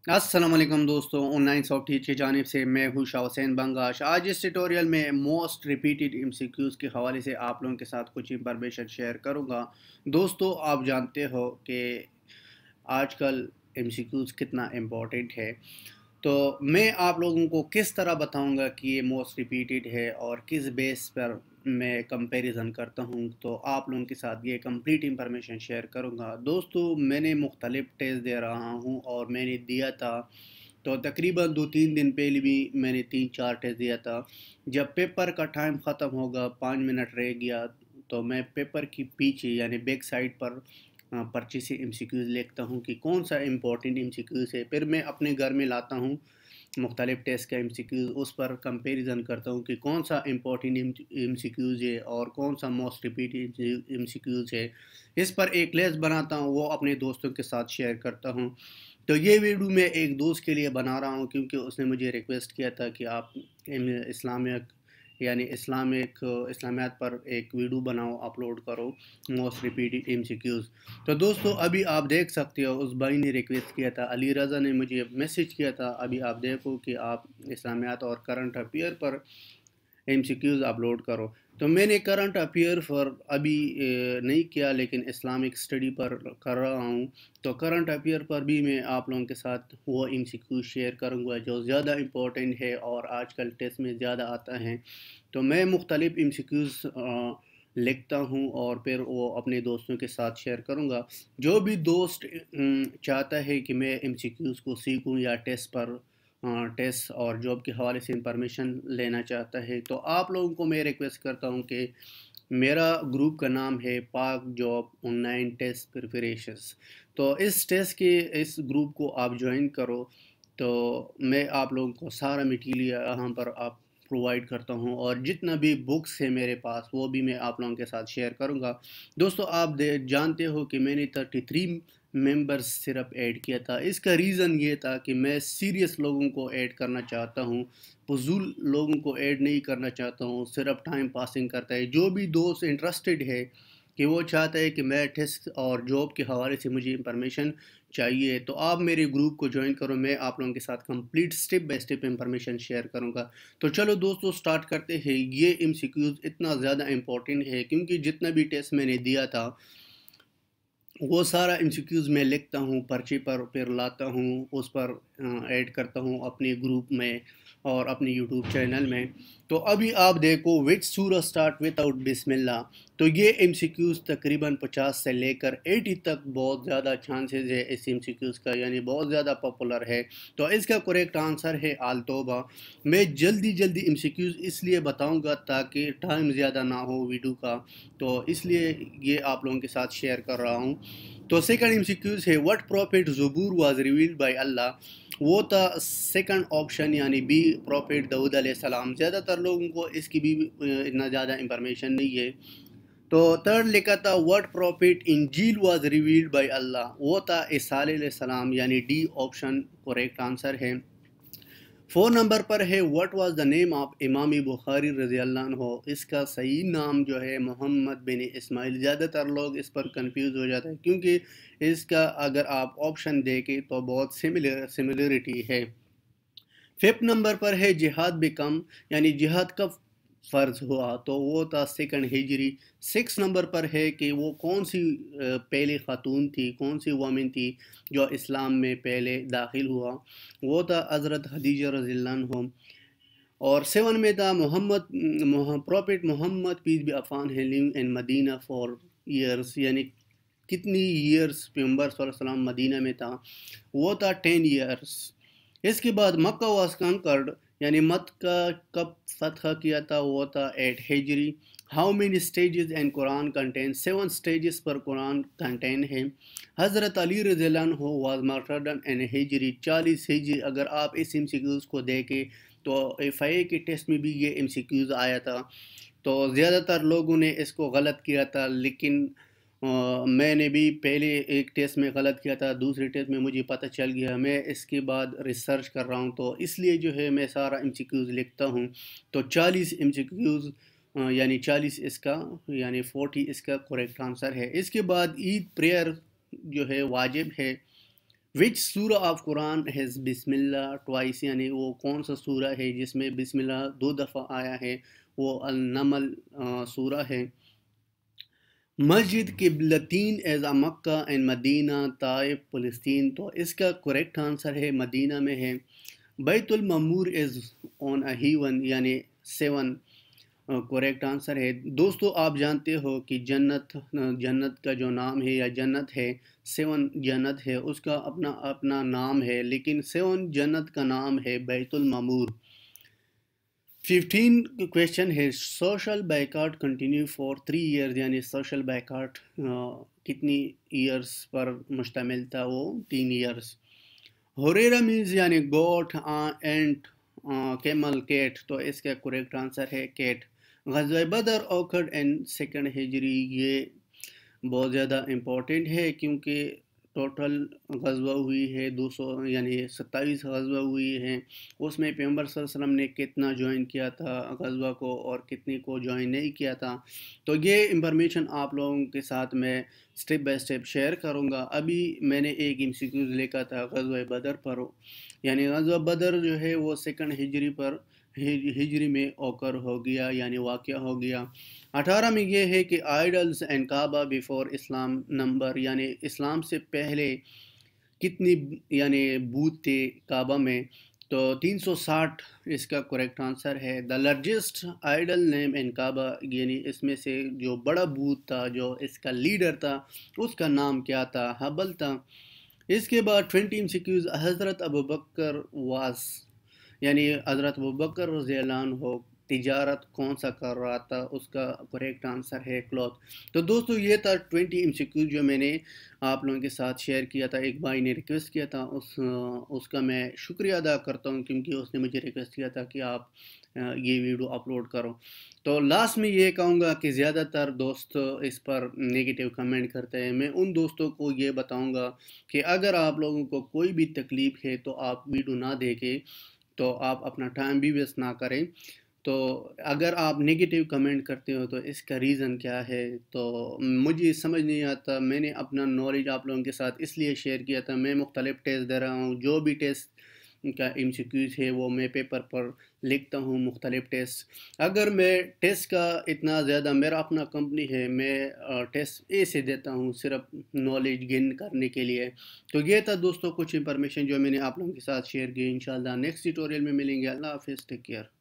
अस्सलाम वालेकुम दोस्तों, ऑनलाइन सॉफ्ट टीच की जानिब से मैं हूं शाह हुसैन बंगाश। आज इस ट्यूटोरियल में मोस्ट रिपीटेड एमसीक्यूज़ के हवाले से आप लोगों के साथ कुछ इंफॉर्मेशन शेयर करूंगा। दोस्तों, आप जानते हो कि आजकल एमसीक्यूज़ कितना इम्पोर्टेंट है, तो मैं आप लोगों को किस तरह बताऊंगा कि ये मोस्ट रिपीटेड है और किस बेस पर मैं कंपैरिजन करता हूं, तो आप लोगों के साथ ये कंप्लीट इंफॉर्मेशन शेयर करूंगा। दोस्तों, मैंने मुख्तलिफ टेस्ट दे रहा हूं और मैंने दिया था, तो तकरीबन 2-3 दिन पहले भी मैंने 3-4 टेस्ट दिया था। जब पेपर का टाइम ख़त्म होगा, 5 मिनट रह गया, तो मैं पेपर की पीछे यानी बैक साइड पर पर्ची से एमसीक्यूज़ लिखता हूँ कि कौन सा इंपॉर्टेंट एमसीक्यूज़ है। फिर मैं अपने घर में लाता हूँ मुख्तलिफ टेस्ट का एमसीक्यूज़, उस पर कंपेरिज़न करता हूँ कि कौन सा इंपॉर्टेंट एमसीक्यूज़ है और कौन सा मोस्ट रिपीटेड एमसीक्यूज़ है। इस पर एक लिस्ट बनाता हूँ, वो अपने दोस्तों के साथ शेयर करता हूँ। तो ये वीडियो मैं एक दोस्त के लिए बना रहा हूँ, क्योंकि उसने मुझे रिक्वेस्ट किया था कि आप इस्लामिक यानी इस्लामियात पर एक वीडियो बनाओ, अपलोड करो मोस्ट रिपीटेड एमसीक्यूज़। तो दोस्तों, अभी आप देख सकते हो, उस भाई ने रिक्वेस्ट किया था, अली रज़ा ने मुझे मैसेज किया था। अभी आप देखो कि आप इस्लामियात और करंट अफेयर पर एमसीक्यूज़ अपलोड करो। तो मैंने करंट अफेयर पर अभी नहीं किया, लेकिन इस्लामिक स्टडी पर कर रहा हूँ। तो करंट अफेयर पर भी मैं आप लोगों के साथ वो एमसीक्यू शेयर करूँगा जो ज़्यादा इम्पोर्टेंट है और आजकल टेस्ट में ज़्यादा आता है। तो मैं मुख्तलिफ एमसीक्यूज़ लिखता हूँ और फिर वो अपने दोस्तों के साथ शेयर करूँगा। जो भी दोस्त चाहता है कि मैं एमसीक्यूज़ को सीखूँ या टेस्ट और जॉब के हवाले से इंफॉर्मेशन लेना चाहता है, तो आप लोगों को मैं रिक्वेस्ट करता हूँ कि मेरा ग्रुप का नाम है पाक जॉब ऑनलाइन टेस्ट प्रिपरेशंस। तो इस ग्रुप को आप ज्वाइन करो। तो मैं आप लोगों को सारा मटीरियल यहाँ पर आप प्रोवाइड करता हूँ और जितना भी बुक्स है मेरे पास वो भी मैं आप लोगों के साथ शेयर करूँगा। दोस्तों, आप जानते हो कि मैंने 33 मेंबर्स सिर्फ ऐड किया था। इसका रीज़न ये था कि मैं सीरियस लोगों को ऐड करना चाहता हूँ, फजूल लोगों को ऐड नहीं करना चाहता हूँ, सिर्फ टाइम पासिंग करता है। जो भी दोस्त इंटरेस्टेड है कि वो चाहता है कि मैं टेस्ट और जॉब के हवाले से मुझे इंफॉर्मेशन चाहिए, तो आप मेरे ग्रुप को ज्वाइन करो। मैं आप लोगों के साथ complete step by step information share करूंगा। तो चलो दोस्तों, स्टार्ट करते हैं। ये एमसीक्यूज इतना ज़्यादा इंपॉर्टेंट है क्योंकि जितना भी टेस्ट मैंने दिया था वो सारा एमसीक्यूज़ मैं लिखता हूँ, पर्ची पर फिर लाता हूँ, उस पर ऐड करता हूँ अपने ग्रुप में और अपने यूट्यूब चैनल में। तो अभी आप देखो, विच सूरह स्टार्ट विदाउट बिस्मिल्लाह। तो ये एमसीक्यूज़ तकरीबन 50 से लेकर 80 तक बहुत ज़्यादा चांसेस है इस एमसीक्यूज़ का, यानी बहुत ज़्यादा पॉपुलर है। तो इसका करेक्ट आंसर है आल तौबा। मैं जल्दी जल्दी एमसीक्यूज़ इसलिए बताऊँगा ताकि टाइम ज़्यादा ना हो वीडियो का, तो इसलिए ये आप लोगों के साथ शेयर कर रहा हूँ। तो सेकंड एमसीक्यूज है, what prophet Zabur was revealed by Allah. वो था सेकंड ऑप्शन, यानी बी प्रॉफिट दाऊद अलैहिस्सलाम। ज़्यादातर लोगों को इसकी भी इतना ज़्यादा इंफॉर्मेशन नहीं है। तो थर्ड लिखा था, what prophet Injil was revealed by Allah. वो था ईसा अलैहिस्सलाम, यानी डी ऑप्शन करेक्ट आंसर है। 4 नंबर पर है, what was the name of इमाम बुखारी रज़ी अल्लाह अन्हु। इसका सही नाम जो है मोहम्मद बिन इस्माइल। ज़्यादातर लोग इस पर कंफ्यूज हो जाते हैं क्योंकि इसका अगर आप ऑप्शन देखें तो बहुत सिमिलरिटी है। 5 नंबर पर है, जिहाद बिकम, यानी जिहाद कब फ़र्ज हुआ, तो वो था सेकंड हिजरी। 6 नंबर पर है कि वो कौन सी पहली खातून थी, कौन सी वमेन थी जो इस्लाम में पहले दाखिल हुआ, वो था हज़रत खदीजा रज़ियल्लाहु अन्हा। और 7 में था prophet Muhammad peace be upon he live in Medina for years, यानी कितनी ईयर्स पैगंबर सल्लल्लाहु अलैहि वसल्लम मदीना में था, वो था 10 ईयर्स। इसके बाद मक्का वाज कंकर्ड, यानी मक्का कब फतह किया था, वो था 8 हिजरी। How many stages and Quran contain, 7 stages पर कुरान कंटेन है। हज़रत अली रज़ियल्लाहु अन्हु वाज मार्टर्ड इन हिजरी, 40 हिजरी। अगर आप इस एमसीक्यूज़ को देखें तो एफआईए के टेस्ट में भी ये एमसीक्यूज़ आया था। तो ज़्यादातर लोगों ने इसको गलत किया था, लेकिन मैंने भी पहले एक टेस्ट में गलत किया था, दूसरे टेस्ट में मुझे पता चल गया। मैं इसके बाद रिसर्च कर रहा हूँ, तो इसलिए जो है मैं सारा एमसीक्यूज़ लिखता हूँ। तो 40 एमसीक्यूज़, यानी 40 इसका, यानी 40 इसका करेक्ट आंसर है। इसके बाद ईद प्रेयर जो है वाजिब है। وچ سورہ آف قرآن ہیز بسم اللہ ٹوائس، یعنی وہ کون سا سورہ ہے جس میں بسم اللہ 2 دفعہ آیا ہے؟ وہ النمل سورہ ہے۔ مسجد قبلتین ایز مکہ اینڈ مدینہ طائف فلسطین، تو اس کا کریکٹ آنسر ہے مدینہ میں ہے۔ بیت المعمور از آن اے ہیون، یعنی 7 کریکٹ آنسر ہے۔ دوستو آپ جانتے ہو کہ جنت کا جو نام ہے یا جنت ہے، 7 جنت ہے، اس کا اپنا اپنا نام ہے، لیکن 7 جنت کا نام ہے بیت المعمور۔ 15 کویشچن ہے، social boycott continue for 3 years, یعنی سوشل بائیکاٹ کتنی ایئرز پر مشتمل تھا؟ وہ 3 ایئرز۔ ہوریرا مینز یعنی گوٹ، اینٹ، کیمل، کیٹ، تو اس کا کریکٹ آنسر ہے کیٹ۔ غزوہ بدر اوکرڈ ان 2 ہجری، یہ بہت زیادہ امپورٹنٹ ہے کیونکہ ٹوٹل غزوہ ہوئی ہے 200، یعنی 27 غزوہ ہوئی ہیں۔ اس میں پیغمبر صلی اللہ علیہ وسلم نے کتنا جوائن کیا تھا غزوہ کو اور کتنے کو جوائن نہیں کیا تھا، تو یہ انفارمیشن آپ لوگوں کے ساتھ میں سٹیپ بائی سٹیپ شیئر کروں گا۔ ابھی میں نے ایک MCQs لکھا تھا غزوہ بدر پر، یعنی غزوہ بدر جو ہے وہ 2 ہجری میں اوکر ہو گیا، یعنی واقعہ ہو گیا۔ 18 میں یہ ہے کہ idols and Kaaba before Islam number, یعنی اسلام سے پہلے کتنی یعنی بت تھے کعبہ میں، تو 360 اس کا کریکٹ آنسر ہے۔ دا لارجسٹ آئیڈل نیم ان کعبہ، یعنی اس میں سے جو بڑا بت تھا، جو اس کا لیڈر تھا، اس کا نام کیا تھا؟ حبل تھا۔ اس کے بعد 20 MCQs، حضرت ابوبکر واز، یعنی حضرت ابوبکر رضی اللہ عنہ تجارت کون سا کر رہا تھا؟ اس کا کریکٹ آنسر ہے کلوتھ۔ تو دوستو یہ تھا 20 MCQ جو میں نے آپ لوگوں کے ساتھ شیئر کیا تھا۔ ایک بھائی نے ریکویسٹ کیا تھا، اس کا میں شکریہ ادا کرتا ہوں کیونکہ اس نے مجھے ریکویسٹ کیا تھا کہ آپ یہ ویڈیو اپلوڈ کرو۔ تو لاسٹ میں یہ کہوں گا کہ زیادہ تر دوست اس پر نیگیٹو کمنٹ کرتے ہیں، میں ان دوستوں کو یہ بتاؤں گا کہ اگر آپ لوگوں کو کوئی بھی تکلیف ہے تو آپ ویڈیو نہ دیکھیں، تو آپ اپنا ٹائم بھی ویسٹ نہ کریں۔ تو اگر آپ نگیٹیو کمنٹ کرتے ہو تو اس کا ریزن کیا ہے؟ تو مجھے سمجھ نہیں آتا۔ میں نے اپنا نالج آپ لوگوں کے ساتھ اس لیے شیئر کیا تھا، میں مختلف ٹیسٹ دے رہا ہوں، جو بھی ٹیسٹ کا MCQs ہے وہ میں پیپر پر لکھتا ہوں، مختلف ٹیسٹ۔ اگر میں ٹیسٹ کا اتنا زیادہ، میرا اپنا کمپنی ہے، میں ٹیسٹ اے سے دیتا ہوں صرف نالج گین کرنے کے لیے۔ تو یہ تھا دوستوں کچھ انفارمیشن جو میں نے آپ لوگوں کے ساتھ شیئر کی۔ انشاءاللہ نیکسٹ ٹیوٹوریل میں ملیں گے۔ اللہ حافظ، ٹیک کیئر۔